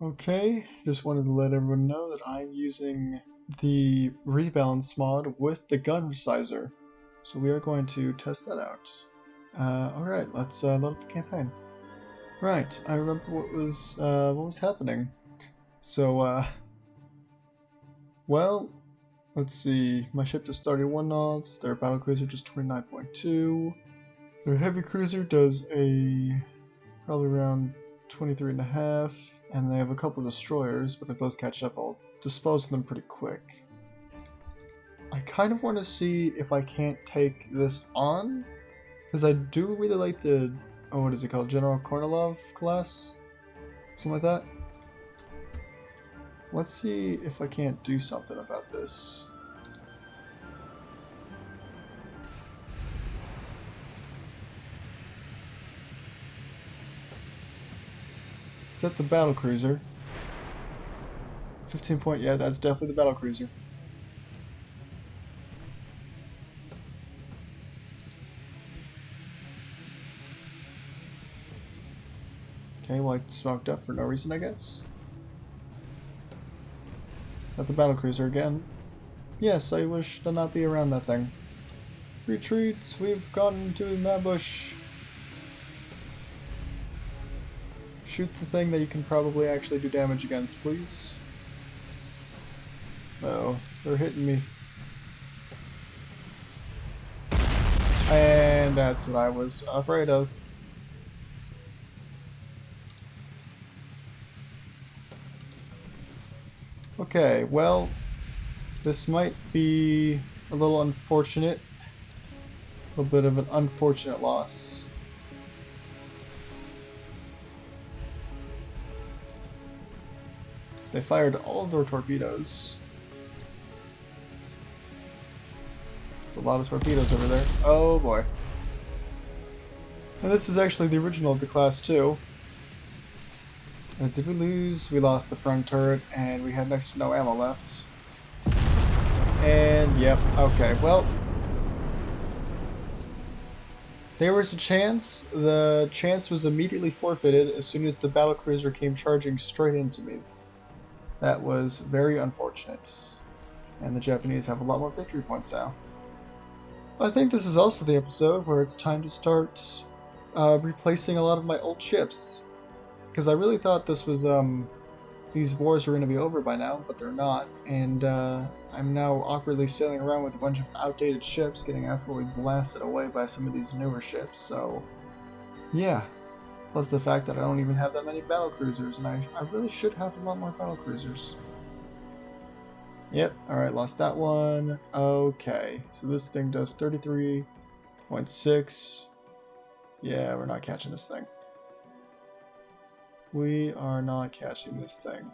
Okay, just wanted to let everyone know that I'm using the rebalance mod with the gun resizer. So we are going to test that out. Alright, let's load up the campaign. Right, I remember what was happening. So, well, let's see. My ship does 31 knots, their battlecruiser does 29.2. Their heavy cruiser does probably around 23.5, and they have a couple of destroyers, but if those catch up, I'll dispose of them pretty quick. I kind of want to see if I can't take this on, because I do really like the, what is it called, General Kornilov class? Something like that. Let's see if I can't do something about this. Is that the battlecruiser? 15 point, yeah, that's definitely the battlecruiser. Okay, well I smoked up for no reason, I guess. Is that the battlecruiser again? Yes, I wish to not be around that thing. Retreat, we've gotten into an ambush. Shoot the thing that you can probably actually do damage against, please. Uh-oh, they're hitting me. And that's what I was afraid of. Okay, well, this might be a little unfortunate. A little bit of an unfortunate loss. They fired all of their torpedoes. It's a lot of torpedoes over there. Oh boy. And this is actually the original of the class too. Did we lose? We lost the front turret and we had next to no ammo left. And yep, okay, well. There was a chance. The chance was immediately forfeited as soon as the battlecruiser came charging straight into me. That was very unfortunate. And the Japanese have a lot more victory points now. I think this is also the episode where it's time to start replacing a lot of my old ships. Because I really thought this was, these wars were going to be over by now, but they're not. And I'm now awkwardly sailing around with a bunch of outdated ships getting absolutely blasted away by some of these newer ships, so yeah. Plus the fact that I don't even have that many battlecruisers, and I really should have a lot more battlecruisers. Yep, alright, lost that one. Okay, so this thing does 33.6. Yeah, we're not catching this thing. We are not catching this thing.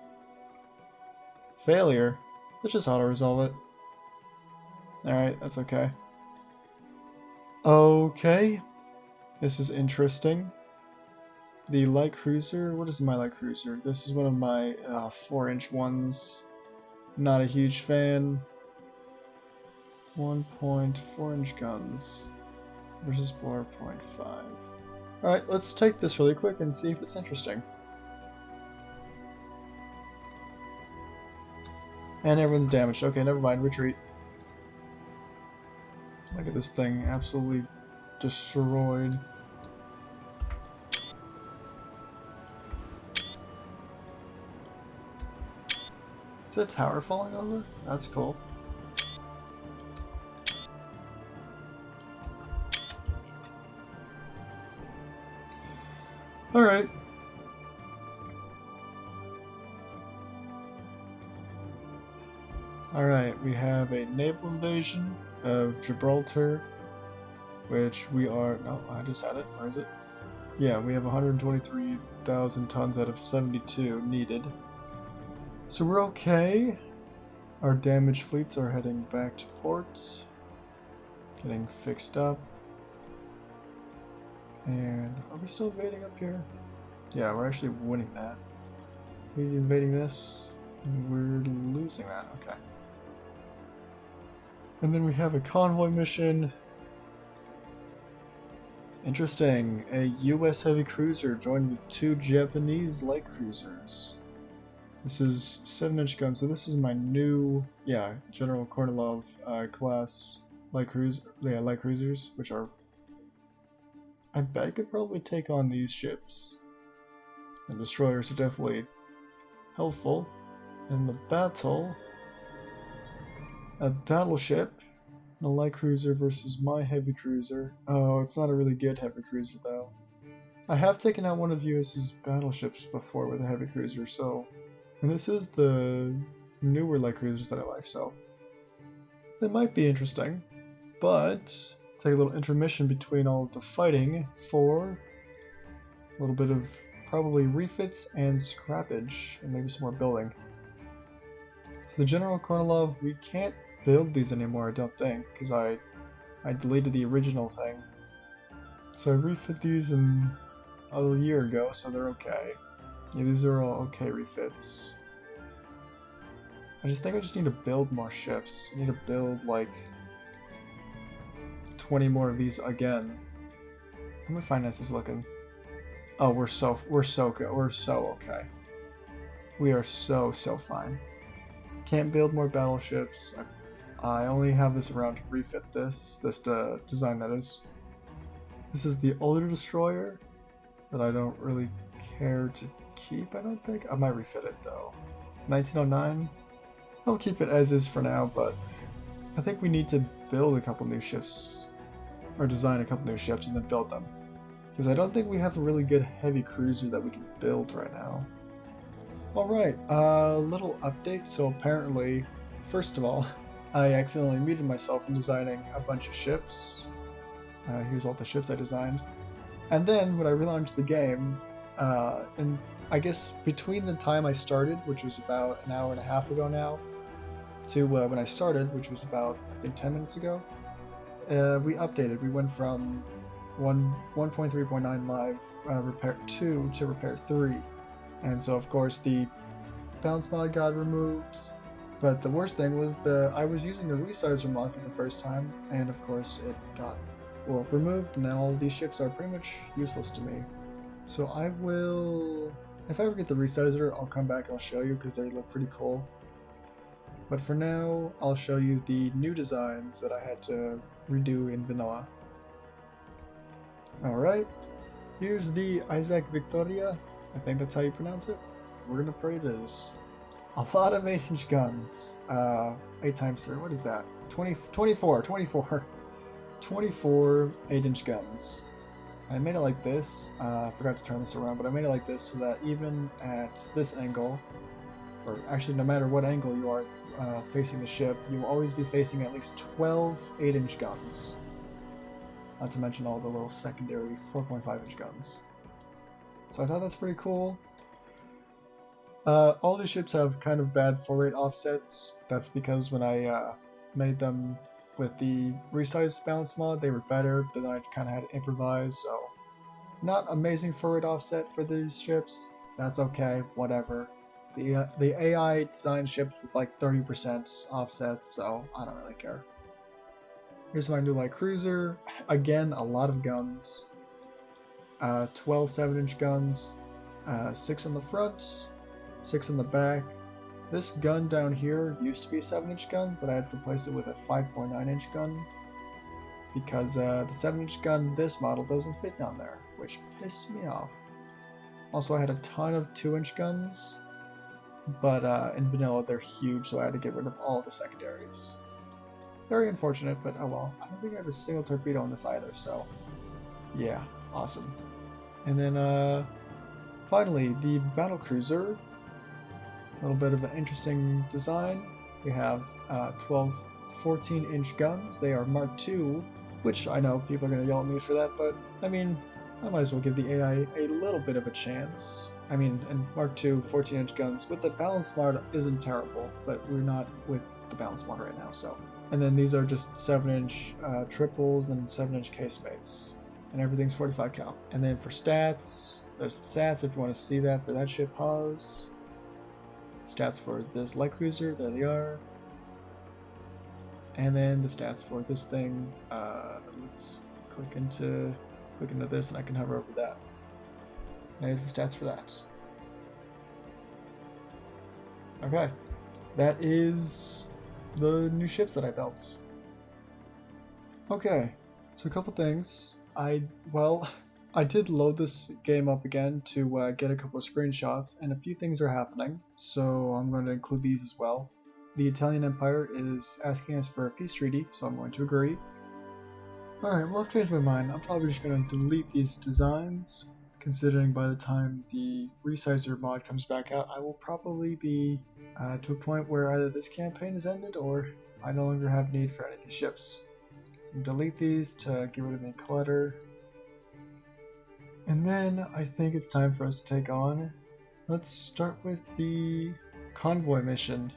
Failure? Let's just auto-resolve it. Alright, that's okay. Okay. This is interesting. The light cruiser, what is my light cruiser? This is one of my 4-inch ones. Not a huge fan. 1.4-inch guns versus 4.5. Alright, let's take this really quick and see if it's interesting. And everyone's damaged. Okay, never mind, retreat. Look at this thing, absolutely destroyed. Is the tower falling over? That's cool. Alright. Alright, we have a naval invasion of Gibraltar, which we are... No, I just had it. Where is it? Yeah, we have 123,000 tons out of 72 needed. So we're okay. Our damaged fleets are heading back to port, getting fixed up. And are we still invading up here? Yeah, we're actually winning that. We're invading this, and we're losing that. Okay. And then we have a convoy mission. Interesting. A US heavy cruiser joined with 2 Japanese light cruisers. This is 7-inch gun, so this is my new, yeah, General Kornilov class light cruisers, which are, I bet I could probably take on these ships. And destroyers are definitely helpful. In the battle, a battleship, a light cruiser versus my heavy cruiser. Oh, it's not a really good heavy cruiser though. I have taken out one of US's battleships before with a heavy cruiser, so... And this is the newer light cruisers that I like, so... It might be interesting, but... Take a little intermission between all of the fighting for... a little bit of probably refits and scrappage, and maybe some more building. So the General Kornilov, we can't build these anymore, I don't think, because I deleted the original thing. So I refit these in a year ago, so they're okay. Yeah, these are all okay refits. I just think I just need to build more ships. I need to build like 20 more of these again. How my finances looking? Oh, we're so good. We're so okay. We are so fine. Can't build more battleships. I only have this around to refit this design that is. This is the older destroyer that I don't really care to keep, I don't think. I might refit it though. 1909. I'll keep it as is for now, but I think we need to build a couple new ships, or design a couple new ships and then build them. Because I don't think we have a really good heavy cruiser that we can build right now. Alright, little update. So apparently, first of all, I accidentally muted myself in designing a bunch of ships. Here's all the ships I designed. And then when I relaunched the game, and I guess between the time I started, which was about an hour and a half ago now, to when I started, which was about, I think, 10 minutes ago, we updated. We went from 1.3.9 live repair 2 to repair 3. And so, of course, the bounce mod got removed. But the worst thing was I was using a resizer mod for the first time, and of course it got, well, removed. Now all these ships are pretty much useless to me. So I will, if I ever get the resizer, I'll come back and I'll show you because they look pretty cool. But for now, I'll show you the new designs that I had to redo in vanilla. Alright, here's the Isaac Victoria. I think that's how you pronounce it. We're gonna pray it is. A lot of 8-inch guns. 8 times 3, what is that? 24 8-inch guns. I made it like this. I forgot to turn this around, but I made it like this so that even at this angle, or actually no matter what angle you are facing the ship, you will always be facing at least 12 8-inch guns. Not to mention all the little secondary 4.5-inch guns. So I thought that's pretty cool. All the ships have kind of bad full rate offsets. That's because when I made them with the resize balance mod, they were better, but then I kind of had to improvise, so not amazing full rate offset for these ships. That's okay, whatever. The AI designed ships with like 30% offsets, so I don't really care. Here's my new light cruiser. Again, a lot of guns. 12 7-inch guns, 6 on the front, 6 on the back. This gun down here used to be a 7-inch gun, but I had to replace it with a 5.9-inch gun because the 7-inch gun, this model, doesn't fit down there, which pissed me off. Also, I had a ton of 2-inch guns, but in vanilla they're huge, so I had to get rid of all of the secondaries. Very unfortunate, but oh well. I don't think I have a single torpedo on this either, so yeah, awesome. And then finally, the battle cruiser. A little bit of an interesting design. We have 12 14-inch guns. They are Mark II, which I know people are going to yell at me for that, but I mean, I might as well give the AI a little bit of a chance. I mean, and Mark II 14-inch guns with the balance mod isn't terrible, but we're not with the balance mod right now, so. And then these are just 7-inch triples and 7-inch casemates, and everything's 45 cal. And then for stats, there's the stats if you want to see that for that ship. Pause. Stats for this light cruiser, there they are. And then the stats for this thing. Let's click into this, and I can hover over that. There's the stats for that. Okay, that is the new ships that I built. Okay, so a couple things. Well, I did load this game up again to get a couple of screenshots, and a few things are happening, so I'm going to include these as well. The Italian Empire is asking us for a peace treaty, so I'm going to agree. Alright, well, I've changed my mind. I'm probably just going to delete these designs, considering by the time the resizer mod comes back out, I will probably be to a point where either this campaign is ended or I no longer have need for any of these ships. So delete these to get rid of any clutter. And then I think it's time for us to take on. Let's start with the convoy mission.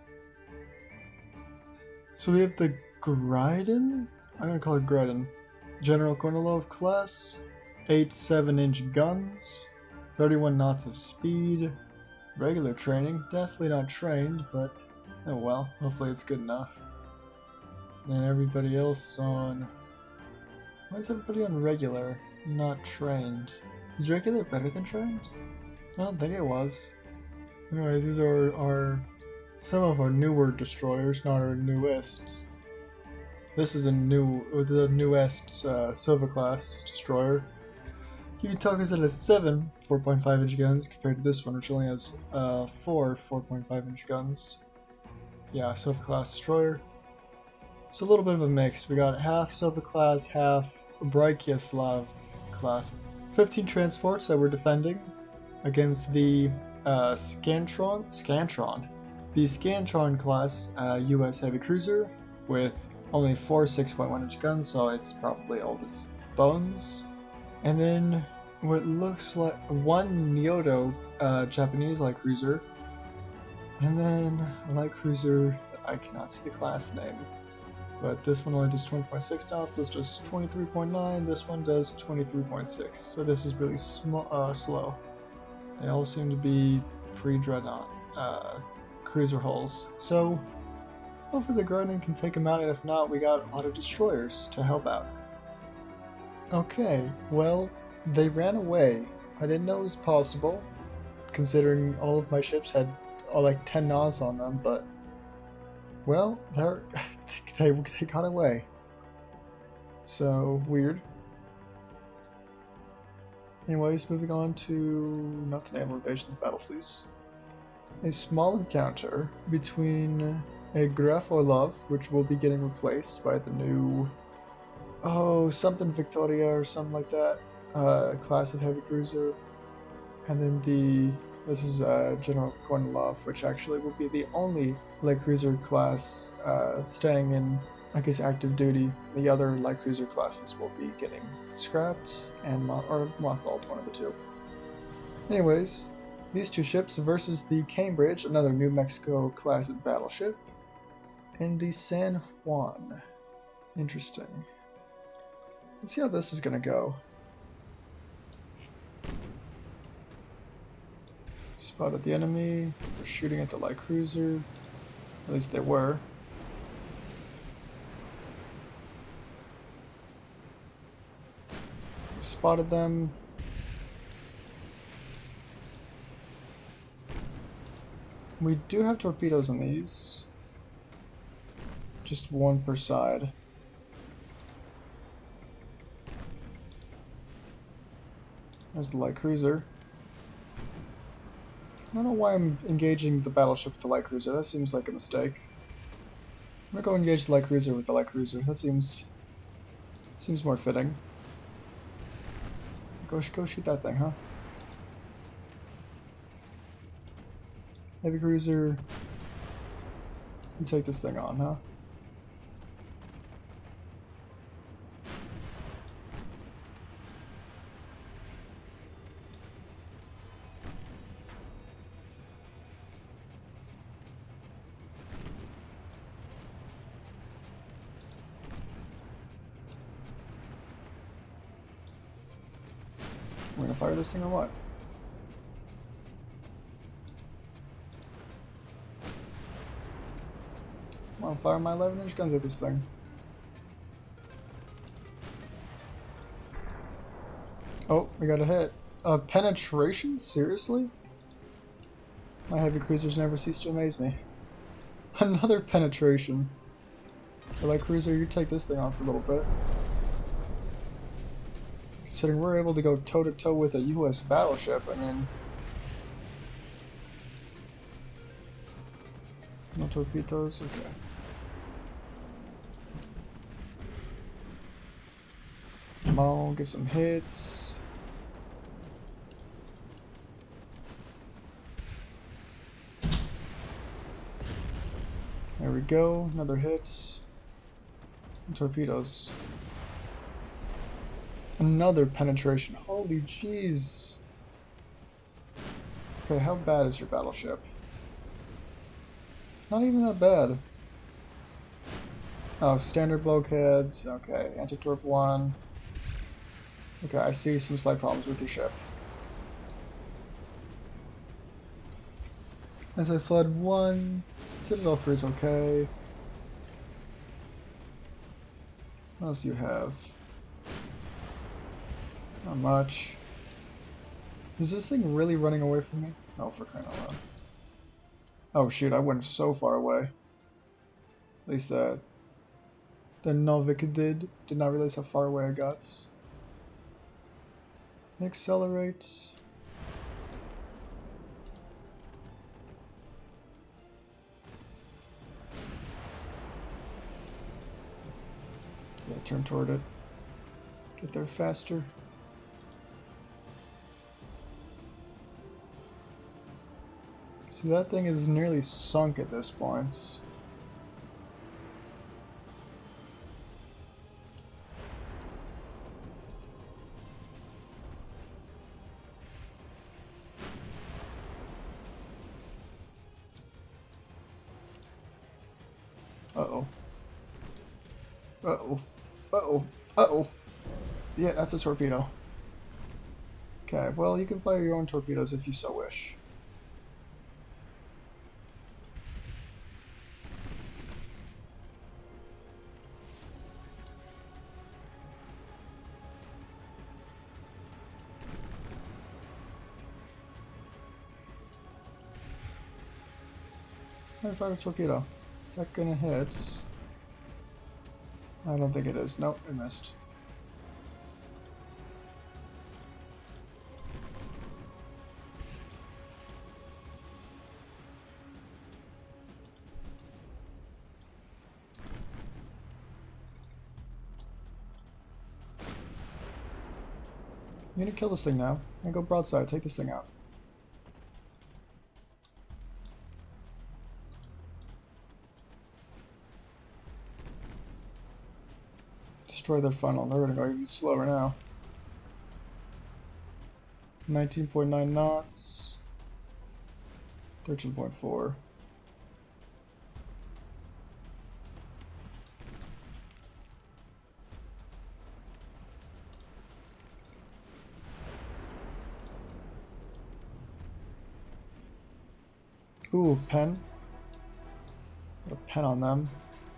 So we have the Gryden? I'm gonna call it Gryden. General Kornilov class, 8 7-inch guns, 31 knots of speed, regular training, definitely not trained, but oh well, hopefully it's good enough. Then everybody else is on... Why is everybody on regular, not trained? Is regular better than trained? I don't think it was. Anyways, these are some of our newer destroyers, not our newest. This is the newest Silva class destroyer. You can tell because it has 7 4.5-inch guns compared to this one, which only has 4 4.5-inch guns. Yeah, Silva class destroyer. So a little bit of a mix. We got half Silva class, half Braikiaslav class. 15 transports that we're defending against the Scantron. The Scantron class US heavy cruiser with only 4 6.1-inch guns, so it's probably old as bones. And then what looks like one Nyoto Japanese light cruiser, and then a light cruiser that I cannot see the class name. But this one only does 20.6 knots, this does 23.9, this one does 23.6. So this is really slow. They all seem to be pre-Dreadnought cruiser hulls. So hopefully the Guardian can take them out, and if not, we got a lot of destroyers to help out. Okay, well, they ran away. I didn't know it was possible, considering all of my ships had like 10 knots on them, but well, they got away. So, weird. Anyways, moving on to... not the naval invasion of battle, please. A small encounter between a Graf Orlov, which will be getting replaced by the new... oh, something Victoria or something like that. Class of heavy cruiser. And then this is General Kornilov, which actually will be the only light cruiser class staying in, I guess, active duty. The other light cruiser classes will be getting scrapped and or mothballed, one of the two. Anyways, these two ships versus the Cambridge, another New Mexico class battleship, and the San Juan. Interesting. Let's see how this is gonna go. Spotted the enemy. They're shooting at the light cruiser. At least they were. Spotted them. We do have torpedoes on these. Just one per side. There's the light cruiser. I don't know why I'm engaging the battleship with the light cruiser. That seems like a mistake. I'm gonna go engage the light cruiser with the light cruiser. That seems more fitting. Go shoot that thing, huh? Heavy cruiser. You take this thing on, huh? We're gonna fire this thing or what? I'm gonna fire my 11-inch guns at this thing. Oh, we got a hit. Penetration? Seriously? My heavy cruisers never cease to amaze me. Another penetration. The light cruiser, you take this thing on for a little bit. Considering we're able to go toe-to-toe with a U.S. battleship, I mean... No torpedoes? Okay. Come on, get some hits. There we go, another hit. And torpedoes. Another penetration. Holy jeez. Okay, how bad is your battleship? Not even that bad. Oh, standard bulkheads. Okay, anti-torp 1. Okay, I see some slight problems with your ship. Anti-flood 1. Citadel 3 is okay. What else do you have? Not much. Is this thing really running away from me? Oh, for crying out loud. Oh shoot, I went so far away. At least the Novik did not realize how far away I got. Accelerate. Yeah, turn toward it. Get there faster. See, that thing is nearly sunk at this point. Uh-oh. Uh-oh. Uh-oh. Uh-oh. Yeah, that's a torpedo. Okay, well, you can fire your own torpedoes if you so wish. I fired a torpedo. Is that gonna hit? I don't think it is. Nope, it missed. I'm gonna kill this thing now. And go broadside, take this thing out. Destroy their funnel. They're gonna go even slower now. 19.9 knots. 13.4. Ooh, pen. Got a pen on them.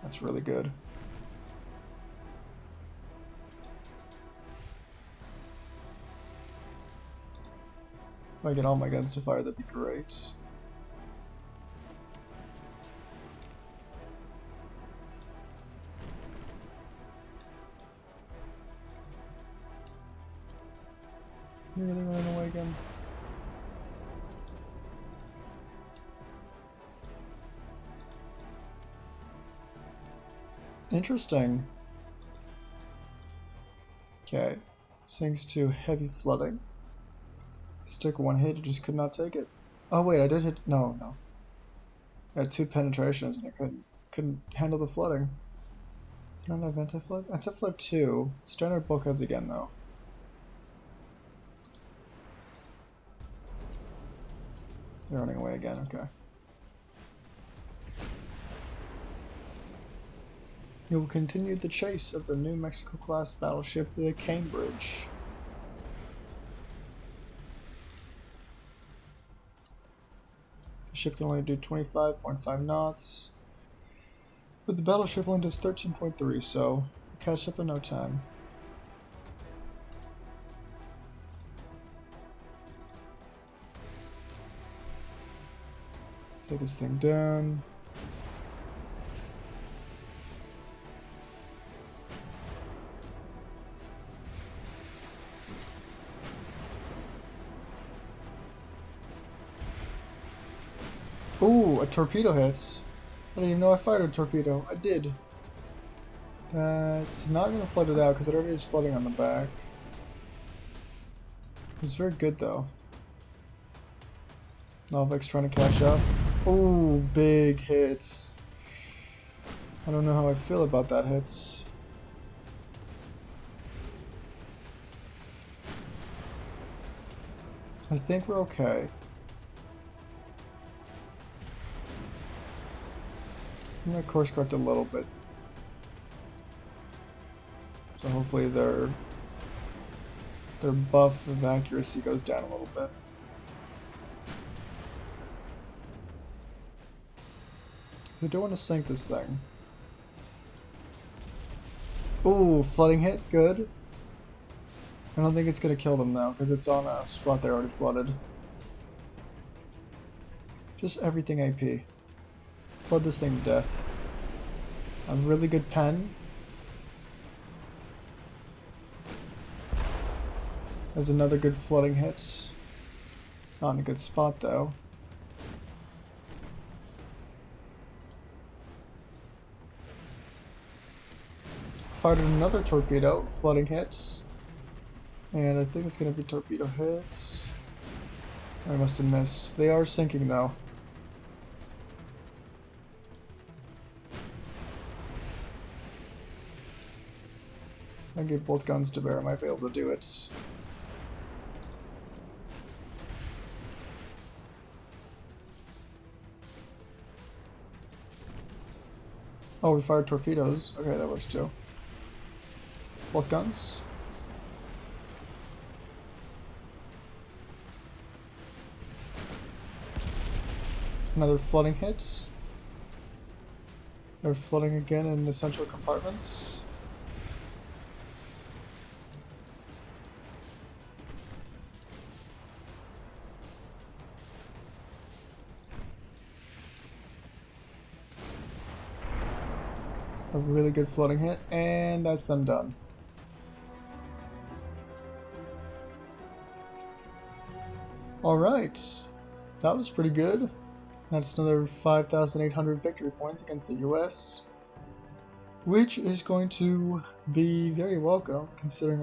That's really good. If I get all my guns to fire, that'd be great. You're really running away again. Interesting. Okay. Sinks to heavy flooding. Stick one hit, it just could not take it. Oh wait, I did hit. No. I had 2 penetrations and it couldn't handle the flooding. Did I not have anti-flood? Anti-flood 2. Standard bulkheads again though. They're running away again, okay. You will continue the chase of the New Mexico-class battleship, the Cambridge. The ship can only do 25.5 knots, but the battleship only does 13.3, so catch up in no time. Take this thing down. Ooh, a torpedo hits. I didn't even know I fired a torpedo. I did. That's not going to flood it out because it already is flooding on the back. It's very good though. Novak's trying to catch up. Ooh, big hits. I don't know how I feel about that hits. I think we're okay. I'm gonna course correct a little bit. So hopefully their buff of accuracy goes down a little bit. I don't want to sink this thing. Ooh, flooding hit, good. I don't think it's gonna kill them though, because it's on a spot they're already flooded. Just everything AP. Flood this thing to death. A really good pen. There's another good flooding hit. Not in a good spot though. Fired another torpedo, flooding hits. And I think it's going to be torpedo hits. I must have missed. They are sinking though. I gave both guns to bear, I might be able to do it. Oh, we fired torpedoes. Okay, that works too. Both guns. Another flooding hit. They're flooding again in the central compartments. A really good flooding hit, and that's them done. Alright, that was pretty good. That's another 5,800 victory points against the US, which is going to be very welcome considering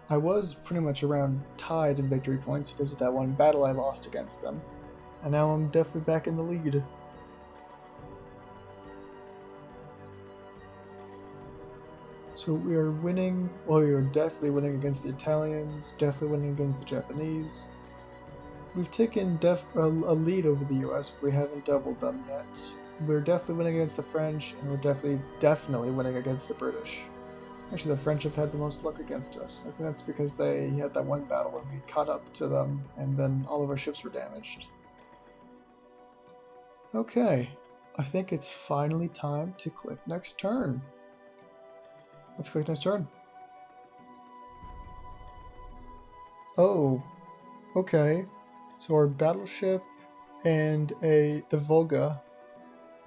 I was pretty much around tied in victory points because of that one battle I lost against them. And now I'm definitely back in the lead. So we are winning, well, we are definitely winning against the Italians, definitely winning against the Japanese. We've taken a lead over the US, but we haven't doubled them yet. We're definitely winning against the French, and we're definitely winning against the British. Actually, the French have had the most luck against us. I think that's because they had that one battle when we caught up to them, and then all of our ships were damaged. Okay, I think it's finally time to click next turn. Let's click next turn. Oh, okay. So our battleship and the Volga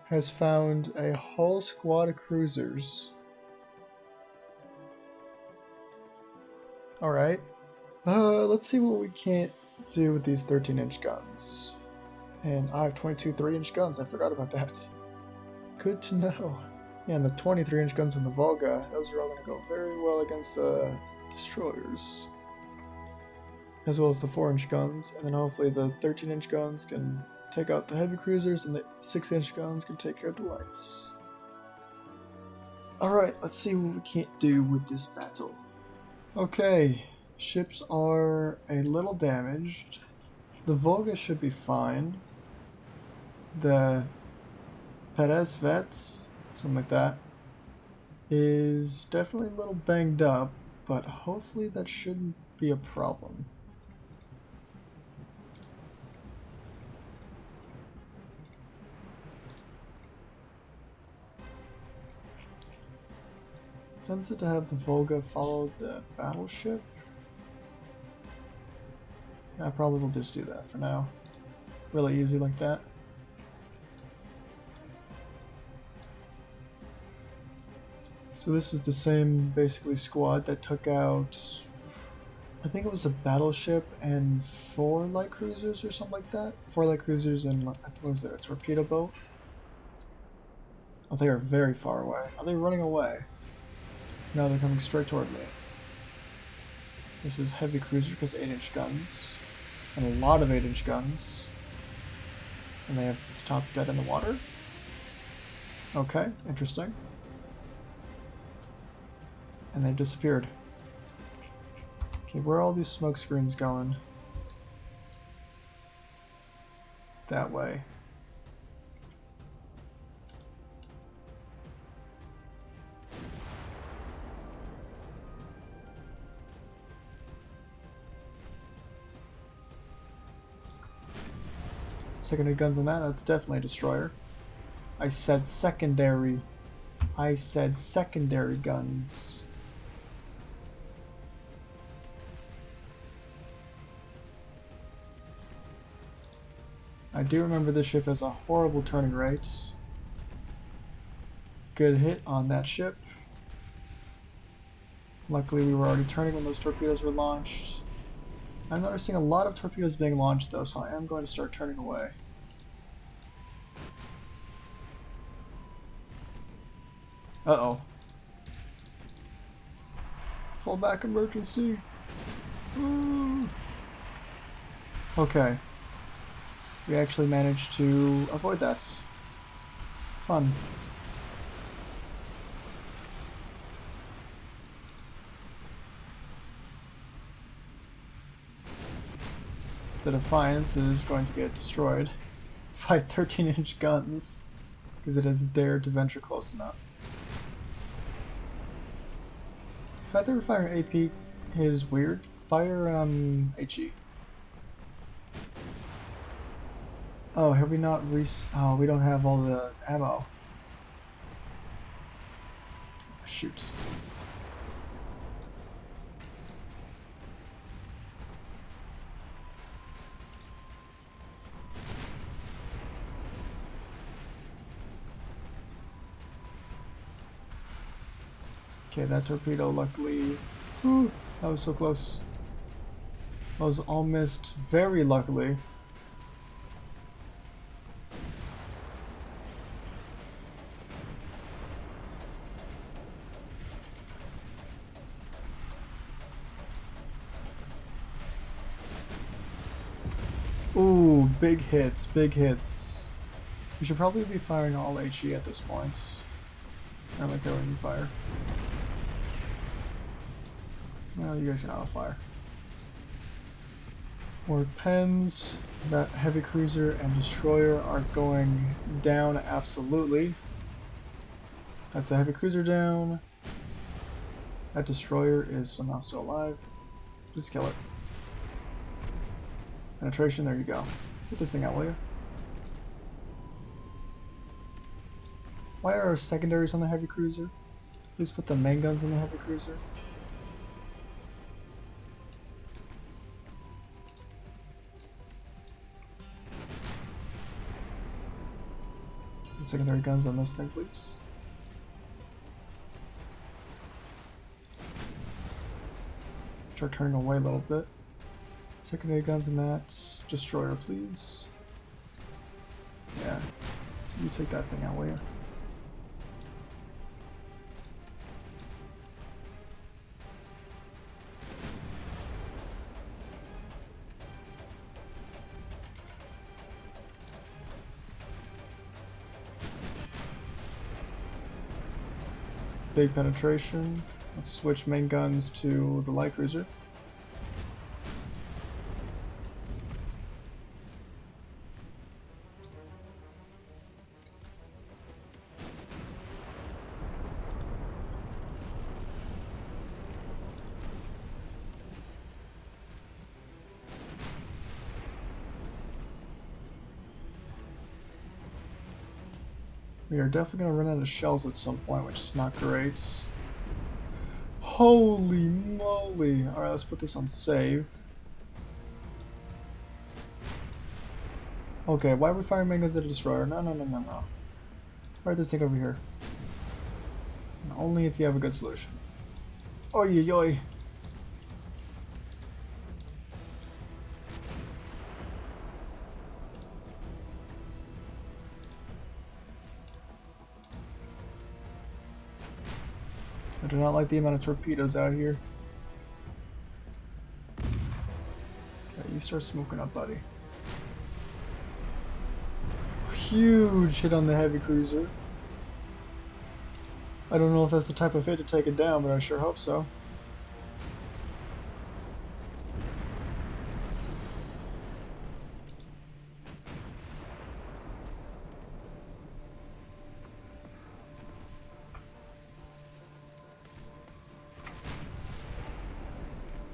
has found a whole squad of cruisers. Alright. Let's see what we can't do with these 13-inch guns. And I have 22 3-inch guns, I forgot about that. Good to know. Yeah, and the 23-inch guns in the Volga, those are all going to go very well against the destroyers. As well as the 4-inch guns, and then hopefully the 13-inch guns can take out the heavy cruisers, and the 6-inch guns can take care of the lights. Alright, let's see what we can't do with this battle. Okay, ships are a little damaged. The Volga should be fine. The Perez Vets, something like that, is definitely a little banged up, but hopefully that shouldn't be a problem. Tempted to have the Volga follow the battleship. I probably will just do that for now. really easy like that. So this is the same basically squad that took out, I think it was a battleship and 4 light cruisers or something like that. 4 light cruisers and what was there, a torpedo boat? Oh, they are very far away. Are they running away? No, they're coming straight toward me. This is heavy cruiser because 8-inch guns. And a lot of 8-inch guns. And they have this top dead in the water. Okay, interesting. And they've disappeared. Okay, where are all these smoke screens going? That way. Secondary guns on that, that's definitely a destroyer. I said secondary. I said secondary guns. I do remember this ship has a horrible turning rate. Good hit on that ship. Luckily we were already turning when those torpedoes were launched. I'm noticing a lot of torpedoes being launched though, so I am going to start turning away. Uh-oh. Fallback emergency. Okay. We actually managed to avoid that. Fun. The Defiance is going to get destroyed by 13-inch guns because it has dared to venture close enough. The fact that we're firing AP is weird. Fire HE. Oh, have we not oh, we don't have all the ammo. Shoot. Okay, that torpedo luckily... Ooh, that was so close. Those all missed very luckily. Ooh, big hits, big hits. We should probably be firing all HE at this point. I like how you fire. Well, you guys can auto fire. More pens. That heavy cruiser and destroyer are going down absolutely. That's the heavy cruiser down. That destroyer is somehow still alive. Just kill it. Penetration, there you go. Get this thing out, will you? Why are our secondaries on the heavy cruiser? Please put the main guns on the heavy cruiser. The secondary guns on this thing, please. Start turning away a little bit. Secondary guns in that. Destroyer, please. Yeah. So you take that thing out, will you? Big penetration. Let's switch main guns to the light cruiser. We are definitely going to run out of shells at some point, which is not great. Holy moly! Alright, let's put this on save. Okay, why are we firing main guns at a destroyer? No, no, no, no, no. Fire this thing over here. And only if you have a good solution. Oi, oi, oi. I do not like the amount of torpedoes out here. Okay, you start smoking up, buddy. Huge hit on the heavy cruiser. I don't know if that's the type of hit to take it down, but I sure hope so.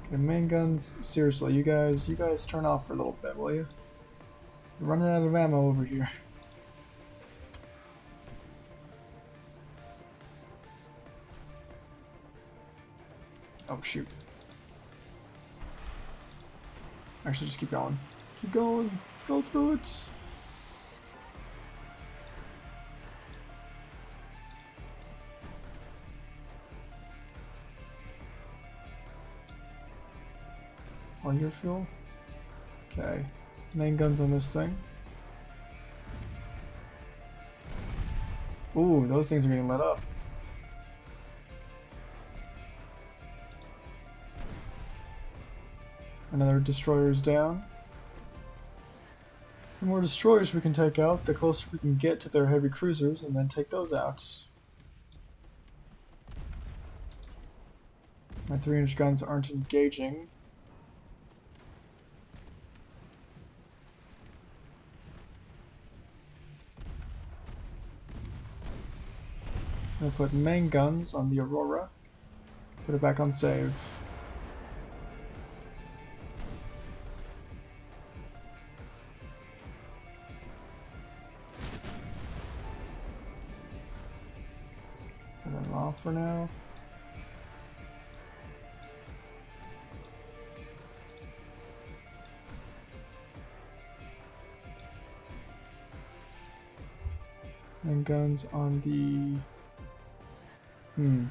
Okay, main guns, seriously, you guys turn off for a little bit, will you? We're running out of ammo over here. Oh shoot. Actually, just keep going. Keep going. Go through it. On your fuel. Okay. Main guns on this thing. Ooh, those things are getting lit up. Another destroyer's down. The more destroyers we can take out, the closer we can get to their heavy cruisers and then take those out. My 3-inch guns aren't engaging. I'm gonna put main guns on the Aurora. Put it back on save. Put them off for now. Main guns on the the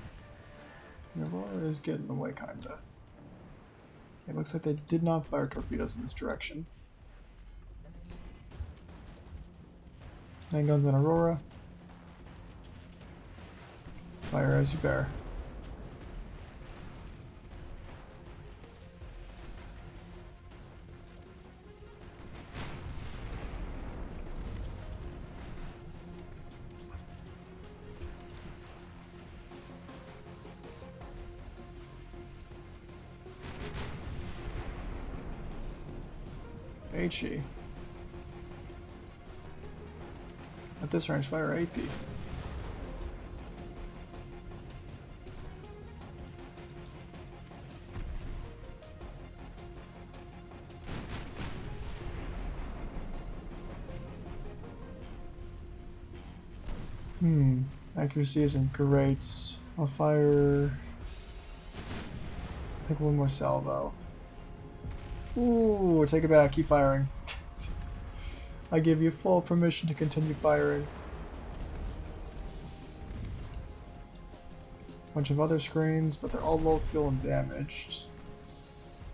Aurora is getting away, kinda. It looks like they did not fire torpedoes in this direction. Main guns on Aurora. Fire as you bear. HE. At this range, fire AP. Accuracy isn't great. I'll fire, I think, one more salvo. Ooh, take it back, keep firing. I give you full permission to continue firing. Bunch of other screens, but they're all low fuel and damaged.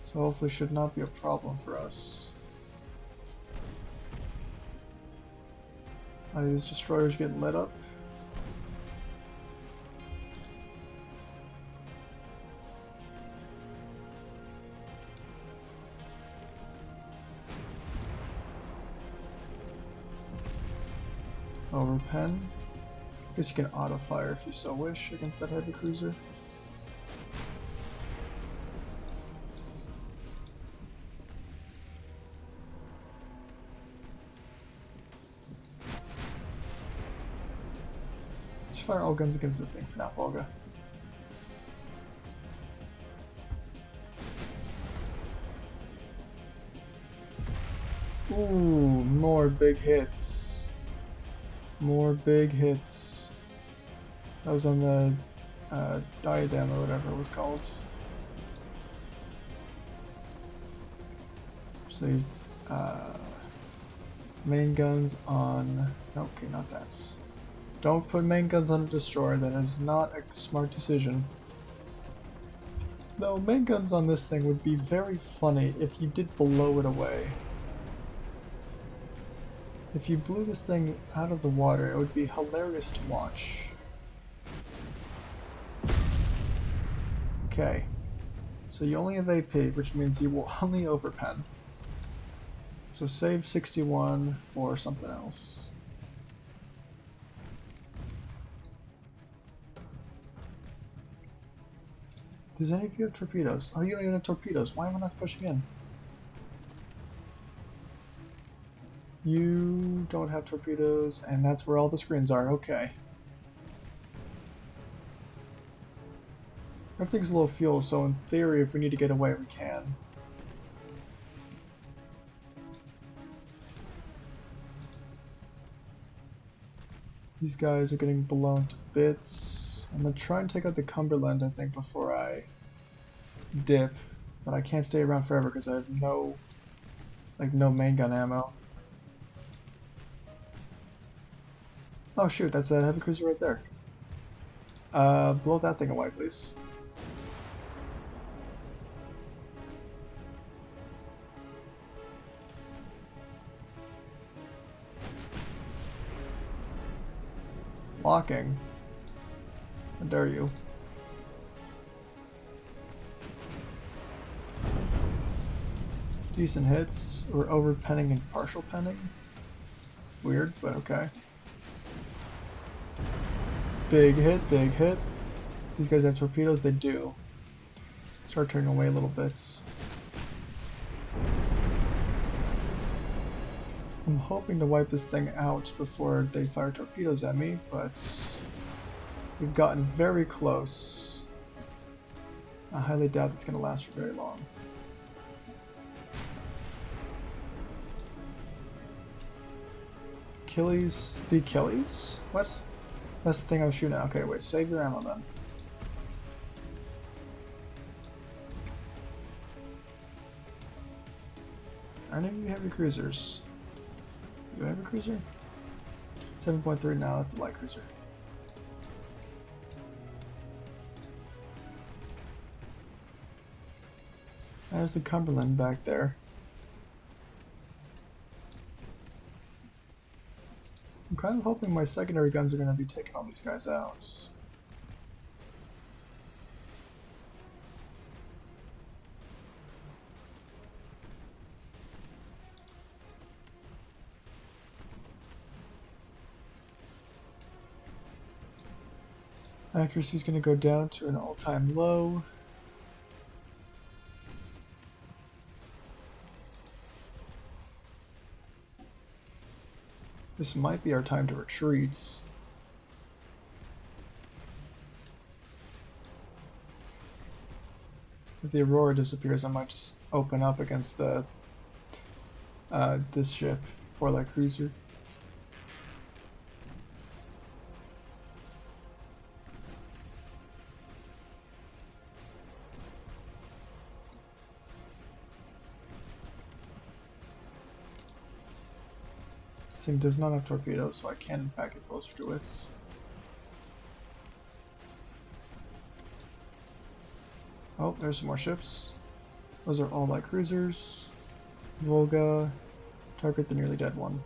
So hopefully should not be a problem for us. Are these destroyers getting lit up? Over pen. Guess you can auto fire if you so wish against that heavy cruiser. Just fire all guns against this thing for now, Volga. Ooh, more big hits. More big hits. That was on the diadem or whatever it was called. So Main guns on... Okay, not that. Don't put main guns on a destroyer. That is not a smart decision. Though main guns on this thing would be very funny if you did blow it away. If you blew this thing out of the water, it would be hilarious to watch. Okay. So you only have AP, which means you will only overpen. So save 61 for something else. Does any of you have torpedoes? Oh, you don't even have torpedoes. Why am I not pushing in? You don't have torpedoes, and that's where all the screens are. Okay. Everything's low fuel, so in theory, if we need to get away, we can. These guys are getting blown to bits. I'm gonna try and take out the Cumberland, I think, before I dip. But I can't stay around forever because I have no main gun ammo. Oh shoot, that's a heavy cruiser right there. Blow that thing away, please. Locking. How dare you? Decent hits. We're over penning and partial penning. Weird, but okay. Big hit, big hit. These guys have torpedoes? They do. Start turning away a little bit. I'm hoping to wipe this thing out before they fire torpedoes at me, but we've gotten very close. I highly doubt it's going to last for very long. Achilles? The Achilles? What? That's the thing I was shooting at. Okay, wait, save your ammo then. Are any of you heavy cruisers? Do I have a cruiser? 7.3 now, that's a light cruiser. There's the Cumberland back there. I'm kind of hoping my secondary guns are going to be taking all these guys out. Accuracy is going to go down to an all-time low. This might be our time to retreat. If the Aurora disappears, I might just open up against the this ship or that cruiser. This thing does not have torpedoes, so I can in fact get closer to it. Oh, there's some more ships. Those are all light cruisers. Volga, target the nearly dead one.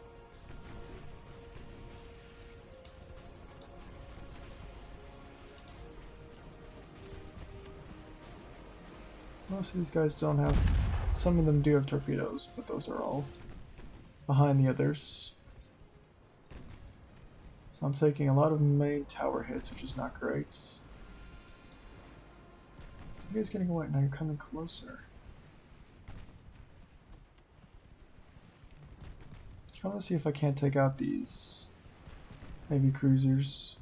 Most of these guys don't have, some of them do have torpedoes, but those are all behind the others. So I'm taking a lot of main tower hits, which is not great. You guys getting away? Now you're coming closer. I want to see if I can't take out these heavy cruisers.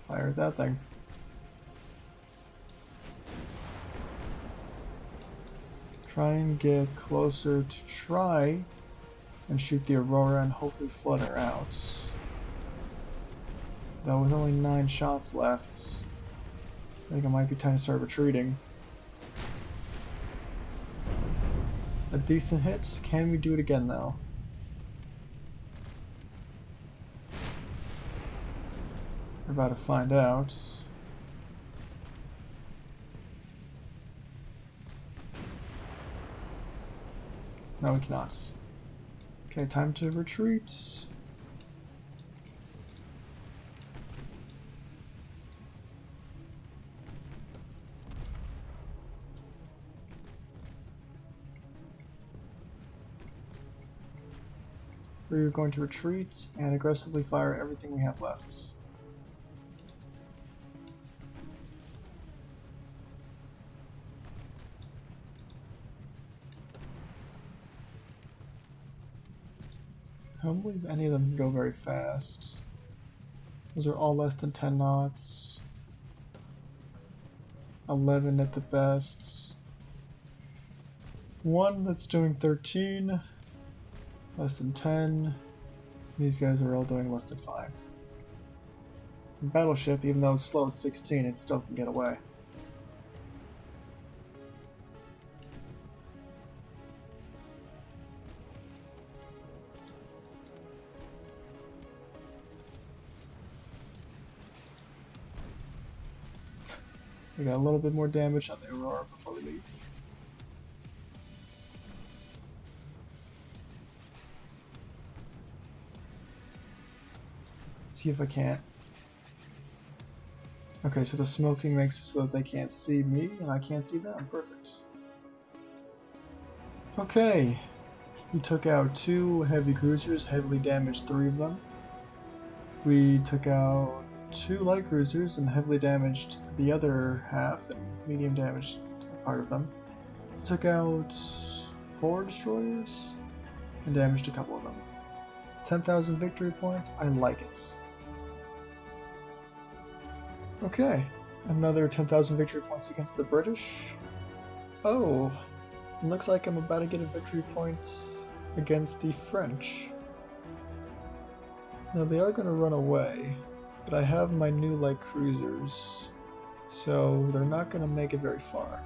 Fire at that thing. Try and get closer to try and shoot the Aurora and hopefully flood her out. Though with only 9 shots left, I think it might be time to start retreating. A decent hit. Can we do it again though? We're about to find out. No, we cannot. Okay, time to retreat. We're going to retreat and aggressively fire everything we have left. I don't believe any of them can go very fast. Those are all less than 10 knots. 11 at the best. One that's doing 13. Less than 10. These guys are all doing less than 5. Battleship, even though it's slow at 16, it still can get away. We got a little bit more damage on the Aurora before we leave. See if I can't. Okay, so the smoking makes it so that they can't see me and I can't see them. Perfect. Okay. We took out 2 heavy cruisers, heavily damaged 3 of them. We took out 2 light cruisers and heavily damaged the other half and medium damaged part of them. Took out 4 destroyers and damaged a couple of them. 10,000 victory points, I like it. Okay, another 10,000 victory points against the British. Oh, it looks like I'm about to get a victory point against the French. Now they are going to run away, but I have my new light cruisers, so they're not going to make it very far.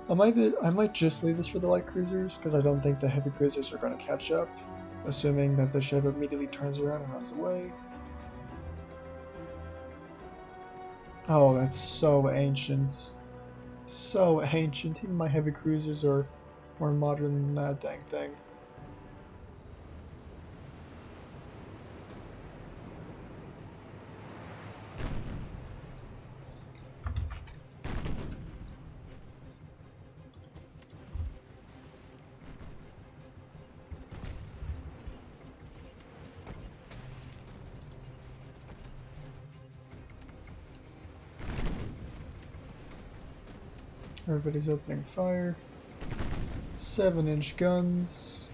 I might just leave this for the light cruisers, because I don't think the heavy cruisers are going to catch up, assuming that the ship immediately turns around and runs away. Oh, that's so ancient. So ancient. Even my heavy cruisers are more modern than that dang thing. Everybody's opening fire. 7-inch guns.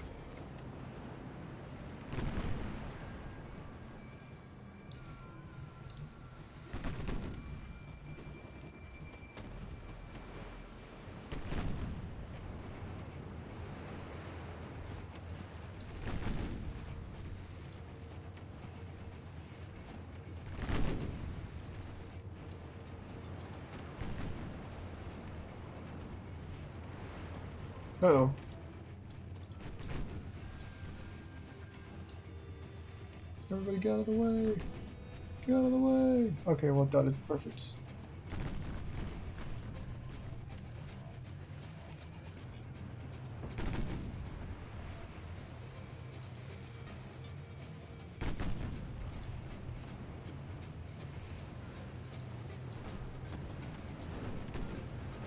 Uh-oh. Everybody get out of the way! Get out of the way! Okay, well done. Perfect.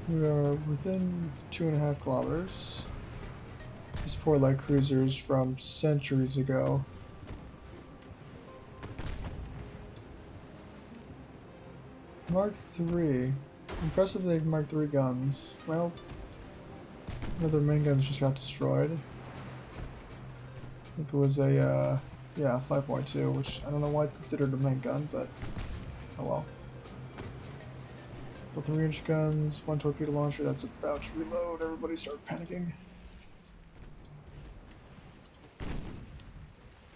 We are within 2.5 kilometers. These poor light cruisers from centuries ago. Mark III. Impressive they've Mark III guns. Well, another main guns just got destroyed. I think it was a, yeah, 5.2, which I don't know why it's considered a main gun, but oh well. Couple 3-inch guns, 1 torpedo launcher that's about to reload. Everybody start panicking.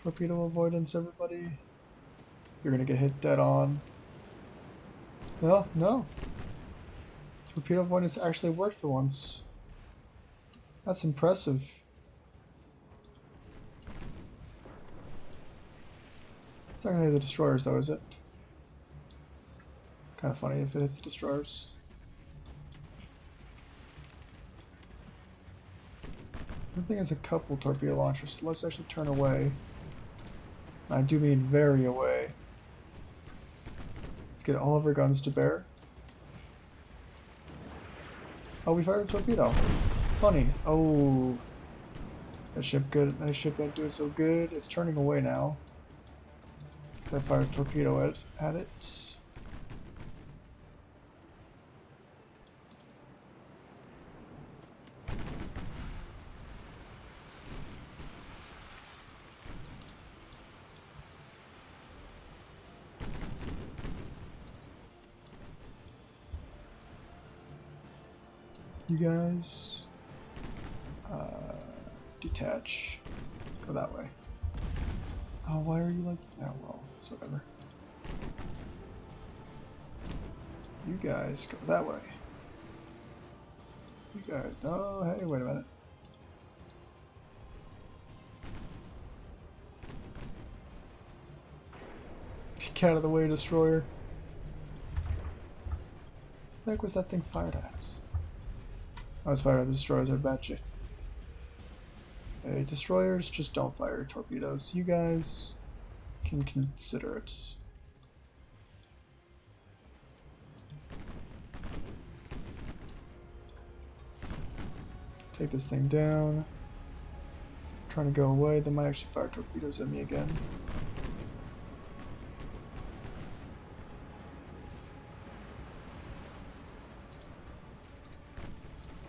Torpedo avoidance, everybody. You're gonna get hit dead on. No, no. Torpedo avoidance actually worked for once. That's impressive. It's not gonna hit the destroyers though, is it? Kind of funny if it hits the destroyers. The thing is a couple torpedo launchers, so let's actually turn away. I do mean very away. Let's get all of our guns to bear. Oh, we fired a torpedo. Funny. Oh, that ship ain't doing so good. It's turning away now. I fired a torpedo at it. You guys, detach. Go that way. Oh, why are you like? Oh well, it's whatever. You guys go that way. You guys. Oh, hey, wait a minute. Get out of the way, destroyer. What the heck was that thing fired at? I was fired at the destroyers, I bet you. Hey, destroyers, just don't fire torpedoes. You guys can consider it. Take this thing down. Trying to go away, they might actually fire torpedoes at me again.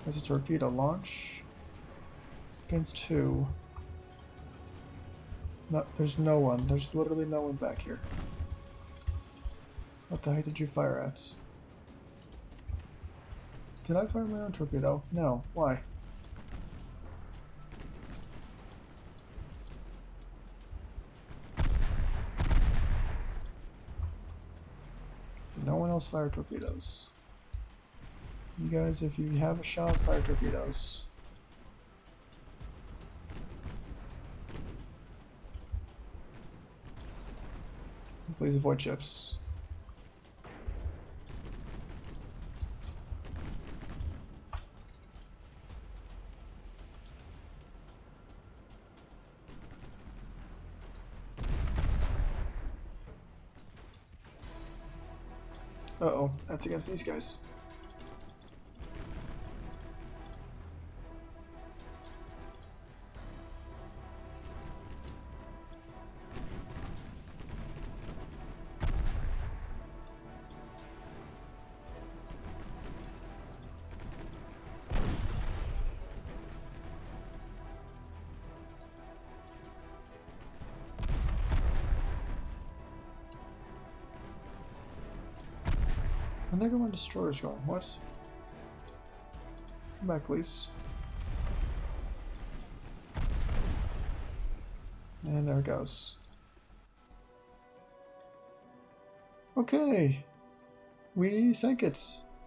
There's a torpedo launch. Against 2. No, there's no one. There's literally no one back here. What the heck did you fire at? Did I fire my own torpedo? No. Why? No one else fired torpedoes. You guys, if you have a shot, fire torpedoes. Please avoid chips. Uh-oh, that's against these guys. And there go my destroyers going. What? Come back, please. And there it goes. Okay. We sank it.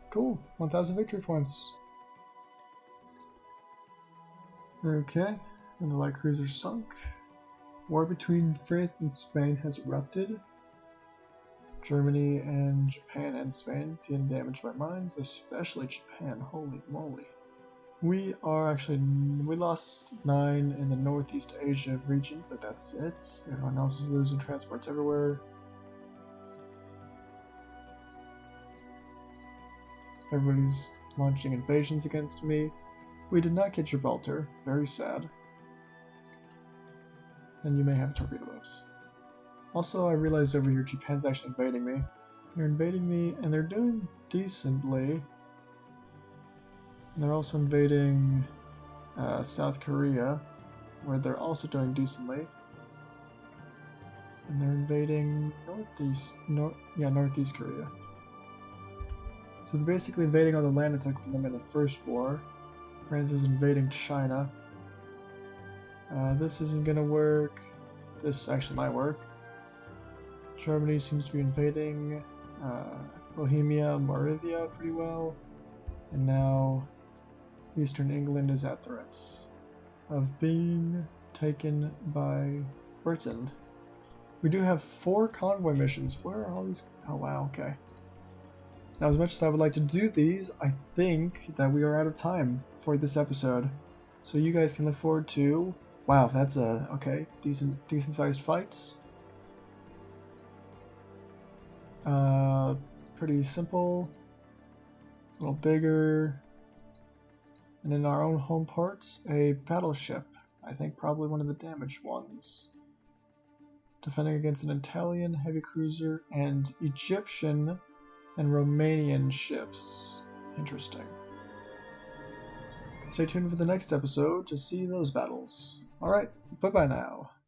Cool. 1,000 victory points. Okay. And the light cruiser sunk. War between France and Spain has erupted. Germany and Japan and Spain getting damaged by mines, especially Japan. Holy moly. We lost 9 in the Northeast Asia region, but that's it. Everyone else is losing transports everywhere. Everybody's launching invasions against me. We did not get Gibraltar. Very sad. And you may have torpedo boats. Also, I realized over here Japan's actually invading me. They're invading me, and they're doing decently. And they're also invading South Korea, where they're also doing decently. And they're invading Northeast Korea. So they're basically invading all the land it took from them in the first war. France is invading China. This isn't gonna work. This actually might work. Germany seems to be invading Bohemia, Moravia pretty well. And now Eastern England is at threat of being taken by Britain. We do have 4 convoy missions. Where are all these? Oh wow, okay. Now, as much as I would like to do these, I think that we are out of time for this episode. So you guys can look forward to... Wow, that's a... okay, decent sized fights. Pretty simple. A little bigger. And in our own home parts, a battleship. I think probably one of the damaged ones. Defending against an Italian heavy cruiser and Egyptian and Romanian ships. Interesting. Stay tuned for the next episode to see those battles. Alright, bye-bye now.